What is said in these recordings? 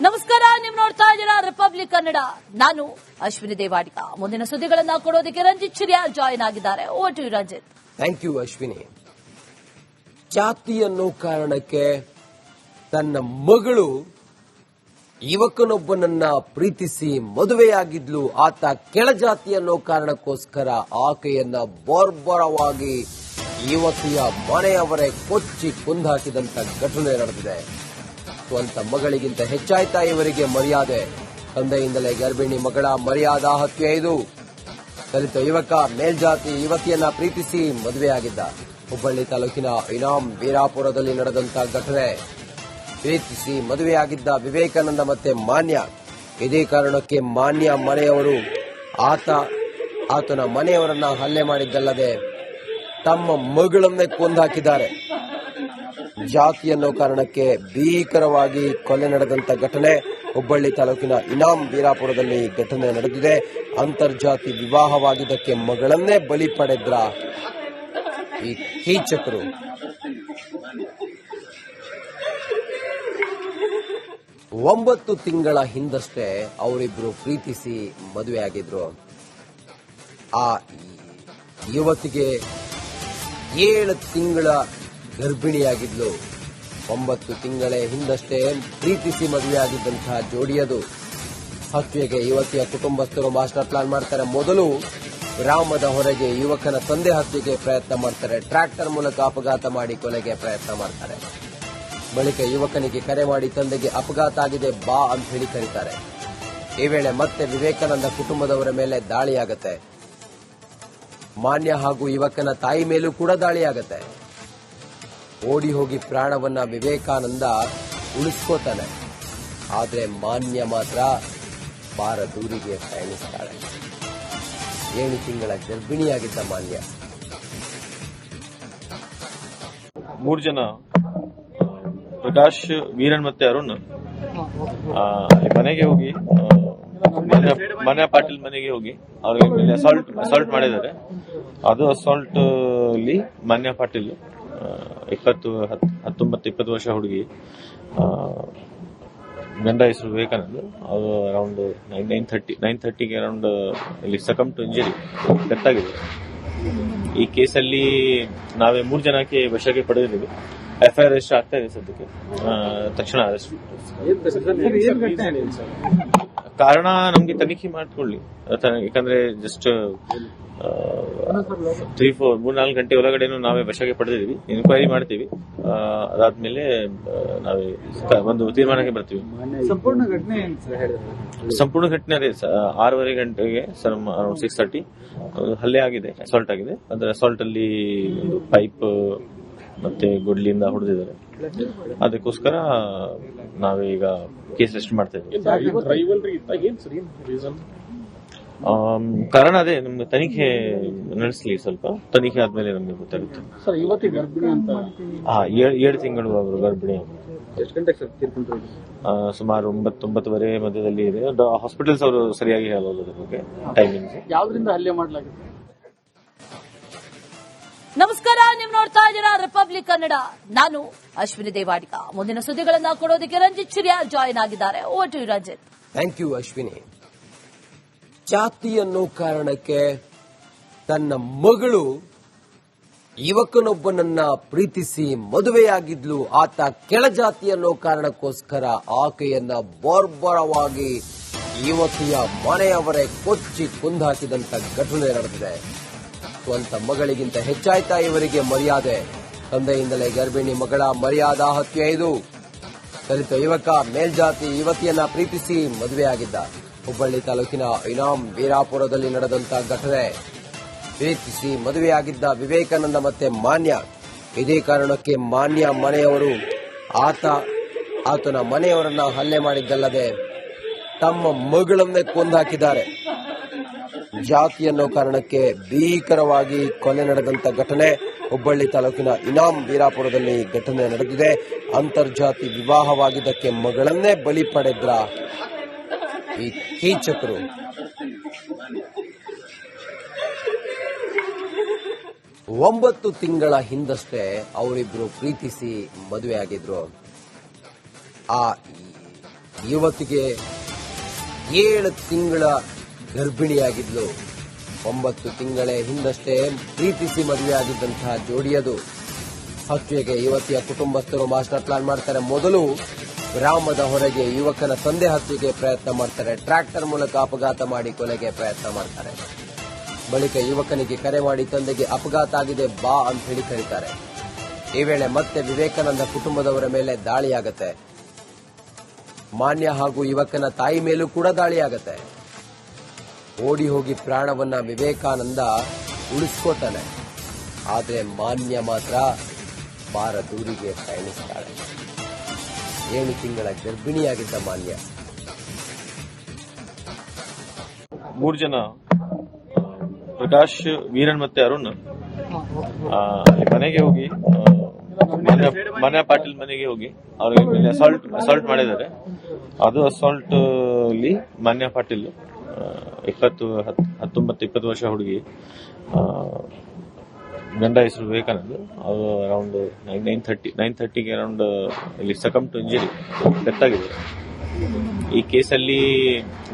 ನಮಸ್ಕಾರ, ನೀವು ನೋಡ್ತಾ ಇದ್ದೀರಾ ರಿಪಬ್ಲಿಕ್ ಕನ್ನಡ. ನಾನು ಅಶ್ವಿನಿ ದೇವಾಡಿಗ. ಮುಂದಿನ ಸುದ್ದಿಗಳನ್ನ ಕೊಡೋದಕ್ಕೆ ರಂಜಿತ್ ಚಿರಿಯಾ ಜಾಯಿನ್ ಆಗಿದ್ದಾರೆ. Over to you Ranjith. Thank you Ashwini. ಜಾತಿ ಅನ್ನೋ ಕಾರಣಕ್ಕೆ ತನ್ನ ಮಗಳು ಯುವಕನೊಬ್ಬನನ್ನ ಪ್ರೀತಿಸಿ ಮದುವೆಯಾಗಿದ್ಲು. ಆತ ಕೆಳಜಾತಿ ಅನ್ನೋ ಕಾರಣಕ್ಕೋಸ್ಕರ ಆಕೆಯನ್ನ ಬರ್ಬರವಾಗಿ ಯುವತಿಯ ಮನೆಯವರೇ ಕೊಚ್ಚಿ ಕೊಂದಾಕಿದಂತ ಘಟನೆ ನಡೆದಿದೆ. ಸ್ವಂತ ಮಗಳಿಗಿಂತ ಹೆಚ್ಚಾಯ್ತಾ ಇವರಿಗೆ ಮರ್ಯಾದೆ? ತಂದೆಯಿಂದಲೇ ಗರ್ಭಿಣಿ ಮಗಳ ಮರ್ಯಾದಾ ಹತ್ಯೆ ಇದು. ದಲಿತ ಯುವಕ ಮೇಲ್ಜಾತಿ ಯುವತಿಯನ್ನ ಪ್ರೀತಿಸಿ ಮದುವೆಯಾಗಿದ್ದ. ಹುಬ್ಬಳ್ಳಿ ತಾಲೂಕಿನ ಇನಾಂ ವೀರಾಪುರದಲ್ಲಿ ನಡೆದಂತ ಘಟನೆ. ಪ್ರೀತಿಸಿ ಮದುವೆಯಾಗಿದ್ದ ವಿವೇಕಾನಂದ ಮತ್ತೆ ಮಾನ್ಯ. ಇದೇ ಕಾರಣಕ್ಕೆ ಮಾನ್ಯ ಮನೆಯವರು ಆತನ ಮನೆಯವರನ್ನ ಹಲ್ಲೆ ಮಾಡಿದ್ದಲ್ಲದೆ ತಮ್ಮ ಮಗಳನ್ನೇ ಕೊಂದಾಕಿದ್ದಾರೆ. ಜಾತಿ ಅನ್ನೋ ಕಾರಣಕ್ಕೆ ಭೀಕರವಾಗಿ ಕೊಲೆ ನಡೆದಂತ ಘಟನೆ ಹುಬ್ಬಳ್ಳಿ ತಾಲೂಕಿನ ಇನಾಂ ವೀರಾಪುರದಲ್ಲಿ ಘಟನೆ ನಡೆದಿದೆ. ಅಂತರ್ಜಾತಿ ವಿವಾಹವಾಗಿದ್ದಕ್ಕೆ ಮಗಳನ್ನೇ ಬಲಿ ಪಡೆದ್ರ ಈ ಕೀಚಕರು. ಒಂಬತ್ತು ತಿಂಗಳ ಹಿಂದಷ್ಟೇ ಅವರಿಬ್ರು ಪ್ರೀತಿಸಿ ಮದುವೆಯಾಗಿದ್ರು. ಆ ಯುವತಿಗೆ 7 ತಿಂಗಳ ಗರ್ಭಿಣಿಯಾಗಿದ್ಲು. 9 ತಿಂಗಳ ಹಿಂದಷ್ಟೇ ಪ್ರೀತಿಸಿ ಮದುವೆಯಾಗಿದ್ದಂತಹ ಜೋಡಿಯದು. ಹತ್ಯೆಗೆ ಯುವತಿಯ ಕುಟುಂಬಸ್ಥರು ಮಾಸ್ಟರ್ ಪ್ಲಾನ್ ಮಾಡ್ತಾರೆ. ಮೊದಲು ಗ್ರಾಮದ ಹೊರಗೆ ಯುವಕನ ತಂದೆ ಹತ್ಯೆಗೆ ಪ್ರಯತ್ನ ಮಾಡ್ತಾರೆ. ಟ್ರ್ಯಾಕ್ಟರ್ ಮೂಲಕ ಅಪಘಾತ ಮಾಡಿ ಕೊಲೆಗೆ ಪ್ರಯತ್ನ ಮಾಡ್ತಾರೆ. ಬಳಿಕ ಯುವಕನಿಗೆ ಕರೆ ಮಾಡಿ ತಂದೆಗೆ ಅಪಘಾತ ಆಗಿದೆ ಬಾ ಅಂತ ಹೇಳಿ ಕರೀತಾರೆ. ಈ ವೇಳೆ ಮತ್ತೆ ವಿವೇಕಾನಂದ ಕುಟುಂಬದವರ ಮೇಲೆ ದಾಳಿಯಾಗತ್ತೆ. ಮಾನ್ಯ ಹಾಗೂ ಯುವಕನ ತಾಯಿ ಮೇಲೂ ಕೂಡ ದಾಳಿಯಾಗತ್ತೆ. ಓಡಿ ಹೋಗಿ ಪ್ರಾಣವನ್ನ ವಿವೇಕಾನಂದ ಉಳಿಸ್ಕೋತಾನೆ. ಆದ್ರೆ ಮಾನ್ಯ ಮಾತ್ರ ಪಾರ ದೂರಿಗೆ ಪ್ರಯಾಣಿಸ್ತಾಳೆ. 7 ತಿಂಗಳ ಗರ್ಭಿಣಿಯಾಗಿದ್ದ ಮಾನ್ಯ. 3 ಜನ ಪ್ರಕಾಶ್, ವೀರನ್ ಮತ್ತೆ ಅರುಣ್ ಮನೆಗೆ ಹೋಗಿ ಮಾನ್ಯ ಪಾಟೀಲ್ ಮನೆಗೆ ಹೋಗಿ ಅವ್ರಿಗೆ ಮೇಲೆ ಅಸಾಲ್ಟ್ ಮಾಡಿದ್ದಾರೆ. ಅದು ಅಸಾಲ್ಟ್ ಅಲ್ಲಿ ಮಾನ್ಯ ಪಾಟೀಲ್ 19-20 ವರ್ಷ ಹುಡುಗಿ, ಗಂಡ ಹೆಸರು ವಿವೇಕಾನಂದ್. ಅದು ಅರೌಂಡ್ 9:30ಗೆ ಅರೌಂಡ್ ಇಲ್ಲಿ ಸಕಮ್ ಟು ಇಂಜರಿ ಡೆತ್ ಆಗಿದೆ. ಈ ಕೇಸಲ್ಲಿ ನಾವೇ 3 ಜನಕ್ಕೆ ವಶಕ್ಕೆ ಪಡೆದಿದ್ದೀವಿ. FIR ರಿಜಿಸ್ಟರ್ ಆಗ್ತಾ ಇದೆ ಸದ್ಯಕ್ಕೆ. ತಕ್ಷಣ ಅರೆಸ್ಟ್. ಕಾರಣ ನಮ್ಗೆ ತನಿಖೆ ಮಾಡ್ಕೊಳ್ಳಿ, ಯಾಕಂದ್ರೆ ಜಸ್ಟ್ 3-4 ಗಂಟೆ ಒಳಗಡೆನೂ ನಾವೇ ವಶಕ್ಕೆ ಪಡೆದಿದ್ದೀವಿ. ಎನ್ಕ್ವೈರಿ ಮಾಡ್ತೀವಿ. ಅದಾದ್ಮೇಲೆ ನಾವೇ ಒಂದು ತೀರ್ಮಾನಕ್ಕೆ ಬರ್ತೀವಿ. ಸಂಪೂರ್ಣ ಘಟನೆ ಅದೇ 6:30 ಗಂಟೆಗೆ ಸರ್, ಅರೌಂಡ್ 6:30 ಹಲ್ಲೆ ಆಗಿದೆ, ಅಸಾಲ್ಟ್ ಆಗಿದೆ. ಅಂದ್ರೆ ಅಸಾಲ್ಟ್ ಅಲ್ಲಿ ಒಂದು ಪೈಪ್ ಮತ್ತೆ ಗುಡ್ಲಿಂದ ಹೊಡೆದಿದ್ದಾರೆ. ಅದಕ್ಕೋಸ್ಕರ ನಾವೀಗ ಕೇಸ್ ರಿಜಿಸ್ಟರ್ ಮಾಡ್ತಾ ಇದ್ದೀವಿ. ಕಾರಣ ಅದೇ ನಮ್ಗೆ ತನಿಖೆ ನಡೆಸಲಿ, ಸ್ವಲ್ಪ ತನಿಖೆ ಆದ್ಮೇಲೆ ನಮ್ಗೆ ಗೊತ್ತಾಗುತ್ತೆ. 7 ತಿಂಗಳು ಅವರು ಗರ್ಭಿಣಿ. ಸುಮಾರು 9-9:30 ಮಧ್ಯದಲ್ಲಿ ಇದೆ. ಹಾಸ್ಪಿಟಲ್ಸ್ ಅವರು ಸರಿಯಾಗಿ ಹೇಳೋದ್ರ ಬಗ್ಗೆ ಟೈಮಿಂಗ್ಸ್. ಯಾವ್ದ್ರಿಂದ ಹಲ್ಲೆ ಮಾಡಲಾಗಿದೆ? ನಮಸ್ಕಾರ, ನೀವು ನೋಡ್ತಾ ಇದ್ದೀರಾ ರಿಪಬ್ಲಿಕ್ ಕನ್ನಡ. ನಾನು ಅಶ್ವಿನಿ ದೇವಾಡಿಗ. ಮುಂದಿನ ಸುದ್ದಿಗಳನ್ನ ಕೊಡೋದಕ್ಕೆ ರಂಜಿತ್ ಚಿರಿಯಾ ಜಾಯಿನ್ ಆಗಿದ್ದಾರೆ. Over to you Ranjith. Thank you Ashwini. ಜಾತಿ ಅನ್ನೋ ಕಾರಣಕ್ಕೆ ತನ್ನ ಮಗಳು ಯುವಕನೊಬ್ಬನನ್ನ ಪ್ರೀತಿಸಿ ಮದುವೆಯಾಗಿದ್ಲು. ಆತ ಕೆಳಜಾತಿ ಅನ್ನೋ ಕಾರಣಕ್ಕೋಸ್ಕರ ಆಕೆಯನ್ನ ಬರ್ಬರವಾಗಿ ಯುವತಿಯ ಮನೆಯವರೇ ಕೊಚ್ಚಿ ಕೊಂದಾಕಿದಂತ ಘಟನೆ ನಡೆದಿದೆ. ಸ್ವಂತ ಮಗಳಿಗಿಂತ ಹೆಚ್ಚಾಯ್ತಾ ಇವರಿಗೆ ಮರ್ಯಾದೆ? ತಂದೆಯಿಂದಲೇ ಗರ್ಭಿಣಿ ಮಗಳ ಮರ್ಯಾದಾ ಹತ್ಯೆ ಇದು. ದಲಿತ ಯುವಕ ಮೇಲ್ಜಾತಿ ಯುವತಿಯನ್ನ ಪ್ರೀತಿಸಿ ಮದುವೆಯಾಗಿದ್ದ. ಹುಬ್ಬಳ್ಳಿ ತಾಲೂಕಿನ ಇನಾಂ ವೀರಾಪುರದಲ್ಲಿ ನಡೆದಂತ ಘಟನೆ. ಪ್ರೀತಿಸಿ ಮದುವೆಯಾಗಿದ್ದ ವಿವೇಕಾನಂದ ಮತ್ತೆ ಮಾನ್ಯ. ಇದೇ ಕಾರಣಕ್ಕೆ ಮಾನ್ಯ ಮನೆಯವರು ಆತನ ಮನೆಯವರನ್ನ ಹಲ್ಲೆ ಮಾಡಿದ್ದಲ್ಲದೆ ತಮ್ಮ ಮಗಳನ್ನೇ ಕೊಂದಾಕಿದ್ದಾರೆ. ಜಾತಿ ಅನ್ನೋ ಕಾರಣಕ್ಕೆ ಭೀಕರವಾಗಿ ಕೊಲೆ ನಡೆದಂತ ಘಟನೆ ಹುಬ್ಬಳ್ಳಿ ತಾಲೂಕಿನ ಇನಾಂ ವೀರಾಪುರದಲ್ಲಿ ಘಟನೆ ನಡೆದಿದೆ. ಅಂತರ್ಜಾತಿ ವಿವಾಹವಾಗಿದ್ದಕ್ಕೆ ಮಗಳನ್ನೇ ಬಲಿ ಪಡೆದ್ರ ಈ ಕೀಚಕರು. ಒಂಬತ್ತು ತಿಂಗಳ ಹಿಂದಷ್ಟೇ ಅವರಿಬ್ರು ಪ್ರೀತಿಸಿ ಮದುವೆಯಾಗಿದ್ರು. ಆ ಯುವತಿಗೆ 7 ತಿಂಗಳ ಗರ್ಭಿಣಿಯಾಗಿದ್ಲು. 9 ತಿಂಗಳ ಹಿಂದಷ್ಟೇ ಪ್ರೀತಿಸಿ ಮದುವೆಯಾಗಿದ್ದಂತಹ ಜೋಡಿಯದು. ಹತ್ಯೆಗೆ ಯುವತಿಯ ಕುಟುಂಬಸ್ಥರು ಮಾಸ್ಟರ್ ಪ್ಲಾನ್ ಮಾಡ್ತಾರೆ. ಮೊದಲು ಗ್ರಾಮದ ಹೊರಗೆ ಯುವಕನ ತಂದೆ ಹತ್ಯೆಗೆ ಪ್ರಯತ್ನ ಮಾಡ್ತಾರೆ. ಟ್ರ್ಯಾಕ್ಟರ್ ಮೂಲಕ ಅಪಘಾತ ಮಾಡಿ ಕೊಲೆಗೆ ಪ್ರಯತ್ನ ಮಾಡ್ತಾರೆ. ಬಳಿಕ ಯುವಕನಿಗೆ ಕರೆ ಮಾಡಿ ತಂದೆಗೆ ಅಪಘಾತ ಆಗಿದೆ ಬಾ ಅಂತ ಹೇಳಿ ಕರೀತಾರೆ. ಈ ವೇಳೆ ಮತ್ತೆ ವಿವೇಕಾನಂದ ಕುಟುಂಬದವರ ಮೇಲೆ ದಾಳಿಯಾಗತ್ತೆ. ಮಾನ್ಯ ಹಾಗೂ ಯುವಕನ ತಾಯಿ ಮೇಲೂ ಕೂಡ ದಾಳಿಯಾಗತ್ತೆ. ಓಡಿ ಹೋಗಿ ಪ್ರಾಣವನ್ನ ವಿವೇಕಾನಂದ ಉಳಿಸ್ಕೋತಾನೆ. ಆದರೆ ಮಾನ್ಯ ಮಾತ್ರ ಬಾರ ದೂರಿಗೆ ಪಯಣಿಸ್ತಾಳೆ. 7 ತಿಂಗಳ ಗರ್ಭಿಣಿಯಾಗಿದ್ದ ಮಾನ್ಯ. 3 ಜನ ಪ್ರಕಾಶ್, ವೀರನ್ ಮತ್ತೆ ಅರುಣ್ ಮನೆಗೆ ಹೋಗಿ ಮಾನ್ಯ ಪಾಟೀಲ್ ಮನೆಗೆ ಹೋಗಿ ಅವ್ರಿಗೆ ಮೇಲೆ ಅಸಾಲ್ಟ್ ಮಾಡಿದ್ದಾರೆ. ಅದು ಅಸಾಲ್ಟ್ ಅಲ್ಲಿ ಮಾನ್ಯ ಪಾಟೀಲ್ 19-20 ವರ್ಷ ಹುಡುಗಿ, ಗಂಡ ಹೆಸರು ವಿವೇಕಾನಂದ್. ಅವರು ಅರೌಂಡ್ 9:30ಗೆ ಅರೌಂಡ್ ಇಲ್ಲಿ ಸಕಮ್ ಟು ಇಂಜರಿ ಡೆತ್ ಆಗಿದೆ. ಈ ಕೇಸಲ್ಲಿ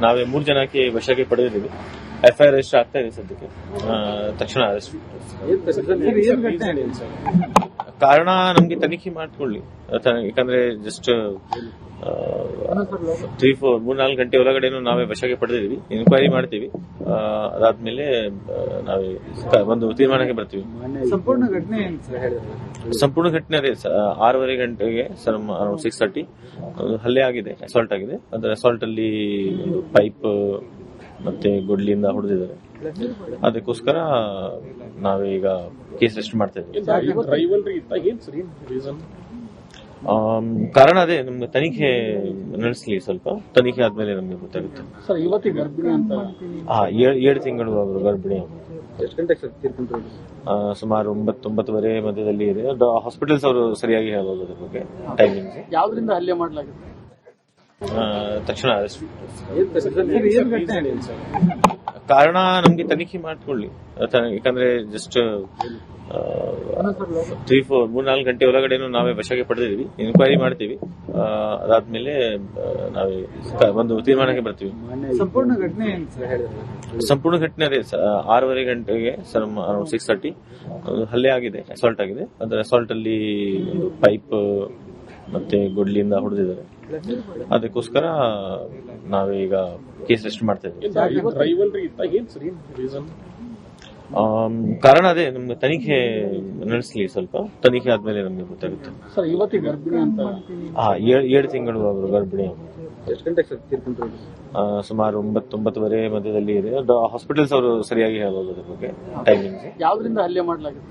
ನಾವೇ 3 ಜನಕ್ಕೆ ವಶಕ್ಕೆ ಪಡೆದಿದ್ದೀವಿ. FIR ರಿಜಿಸ್ಟರ್ ಆಗ್ತಾ ಇದೆ ಸದ್ಯಕ್ಕೆ. ತಕ್ಷಣ ಅರೆಸ್ಟ್. ಕಾರಣ ನಮ್ಗೆ ತನಿಖೆ ಮಾಡ್ಕೊಳ್ಳಿ, ಯಾಕಂದ್ರೆ ಜಸ್ಟ್ 3-4 ಗಂಟೆ ಒಳಗಡೆನೂ ನಾವೇ ವಶಕ್ಕೆ ಪಡೆದಿದ್ದೀವಿ. ಎನ್ಕ್ವೈರಿ ಮಾಡ್ತೀವಿ. ಅದಾದ್ಮೇಲೆ ನಾವೇ ಒಂದು ತೀರ್ಮಾನಕ್ಕೆ ಬರ್ತೀವಿ. ಸಂಪೂರ್ಣ ಘಟನೆ ಅದೇ 6:30 ಗಂಟೆಗೆ ಅರೌಂಡ್ 6:30 ಹಲ್ಲೆ ಆಗಿದೆ, ಅಸಾಲ್ಟ್ ಆಗಿದೆ. ಅಂದ್ರೆ ಅಸಾಲ್ಟ್ ಅಲ್ಲಿ ಒಂದು ಪೈಪ್ ಮತ್ತೆ ಗುಡ್ಲಿಂದ ಹೊಡೆದಿದ್ದಾರೆ. ಅದಕ್ಕೋಸ್ಕರ ನಾವೇ ಈಗ ಕೇಸ್ ರಿಜಿಸ್ಟರ್ ಮಾಡ್ತಾ ಇದ್ದೀವಿ. ಕಾರಣ ಅದೇ ನಮ್ಗೆ ತನಿಖೆ ನಡೆಸಲಿ, ಸ್ವಲ್ಪ ತನಿಖೆ ಆದ್ಮೇಲೆ ನಮ್ಗೆ ಗೊತ್ತಾಗುತ್ತೆ. 7 ತಿಂಗಳು ಅವರು ಗರ್ಭಿಣಿ. ಸುಮಾರು 9-9:30 ಮಧ್ಯದಲ್ಲಿ ಇದೆ. ಹಾಸ್ಪಿಟಲ್ಸ್ ಅವರು ಸರಿಯಾಗಿ ಹೇಳ್ಬೋದು ಅದ್ರ ಬಗ್ಗೆ ಟೈಮಿಂಗ್ಸ್. ಯಾವ್ದ್ರಿಂದ ಹಲ್ಲೆ ಮಾಡಲಾಗಿದೆ? ತಕ್ಷಣ ಅರೆಸ್ಟ್. ಕಾರಣ ನಮ್ಗೆ ತನಿಖೆ ಮಾಡ್ಕೊಳ್ಳಿ, ಯಾಕಂದ್ರೆ ಜಸ್ಟ್ 3-4 ಗಂಟೆ ಒಳಗಡೆನೂ ನಾವೇ ವಶಕ್ಕೆ ಪಡೆದಿದ್ದೀವಿ. ಎನ್ಕ್ವೈರಿ ಮಾಡ್ತೀವಿ. ಅದಾದ್ಮೇಲೆ ನಾವೇ ಒಂದು ತೀರ್ಮಾನಕ್ಕೆ ಬರ್ತೀವಿ. ಸಂಪೂರ್ಣ ಘಟನೆ ಅದೇ 6:30 ಗಂಟೆಗೆ ಅರೌಂಡ್ 6:30 ಹಲ್ಲೆ ಆಗಿದೆ, ಅಸಾಲ್ಟ್ ಆಗಿದೆ. ಅಂದ್ರೆ ಅಸಾಲ್ಟ್ ಅಲ್ಲಿ ಒಂದು ಪೈಪ್ ಮತ್ತೆ ಗುಡ್ಲಿಂದ ಹೊಡೆದಿದ್ದಾರೆ. ಅದಕ್ಕೋಸ್ಕರ ನಾವೇ ಈಗ ಕೇಸ್ ರಿಜಿಸ್ಟರ್ ಮಾಡ್ತಾ ಇದ್ದೀವಿ. ಕಾರಣ ಅದೇ ನಮ್ಗೆ ತನಿಖೆ ನಡೆಸಲಿ, ಸ್ವಲ್ಪ ತನಿಖೆ ಆದ್ಮೇಲೆ ನಮ್ಗೆ ಗೊತ್ತಾಗುತ್ತೆ. 7 ತಿಂಗಳು ಅವರು ಗರ್ಭಿಣಿ. ಸುಮಾರು 9-9:30 ಮಧ್ಯದಲ್ಲಿ ಇದೆ. ಹಾಸ್ಪಿಟಲ್ಸ್ ಅವರು ಸರಿಯಾಗಿ ಹೇಳ್ಬೋದು ಅದ್ರ ಬಗ್ಗೆ ಟೈಮಿಂಗ್ಸ್. ಯಾವ್ದ್ರಿಂದ ಹಲ್ಲೆ ಮಾಡಲಾಗಿದೆ?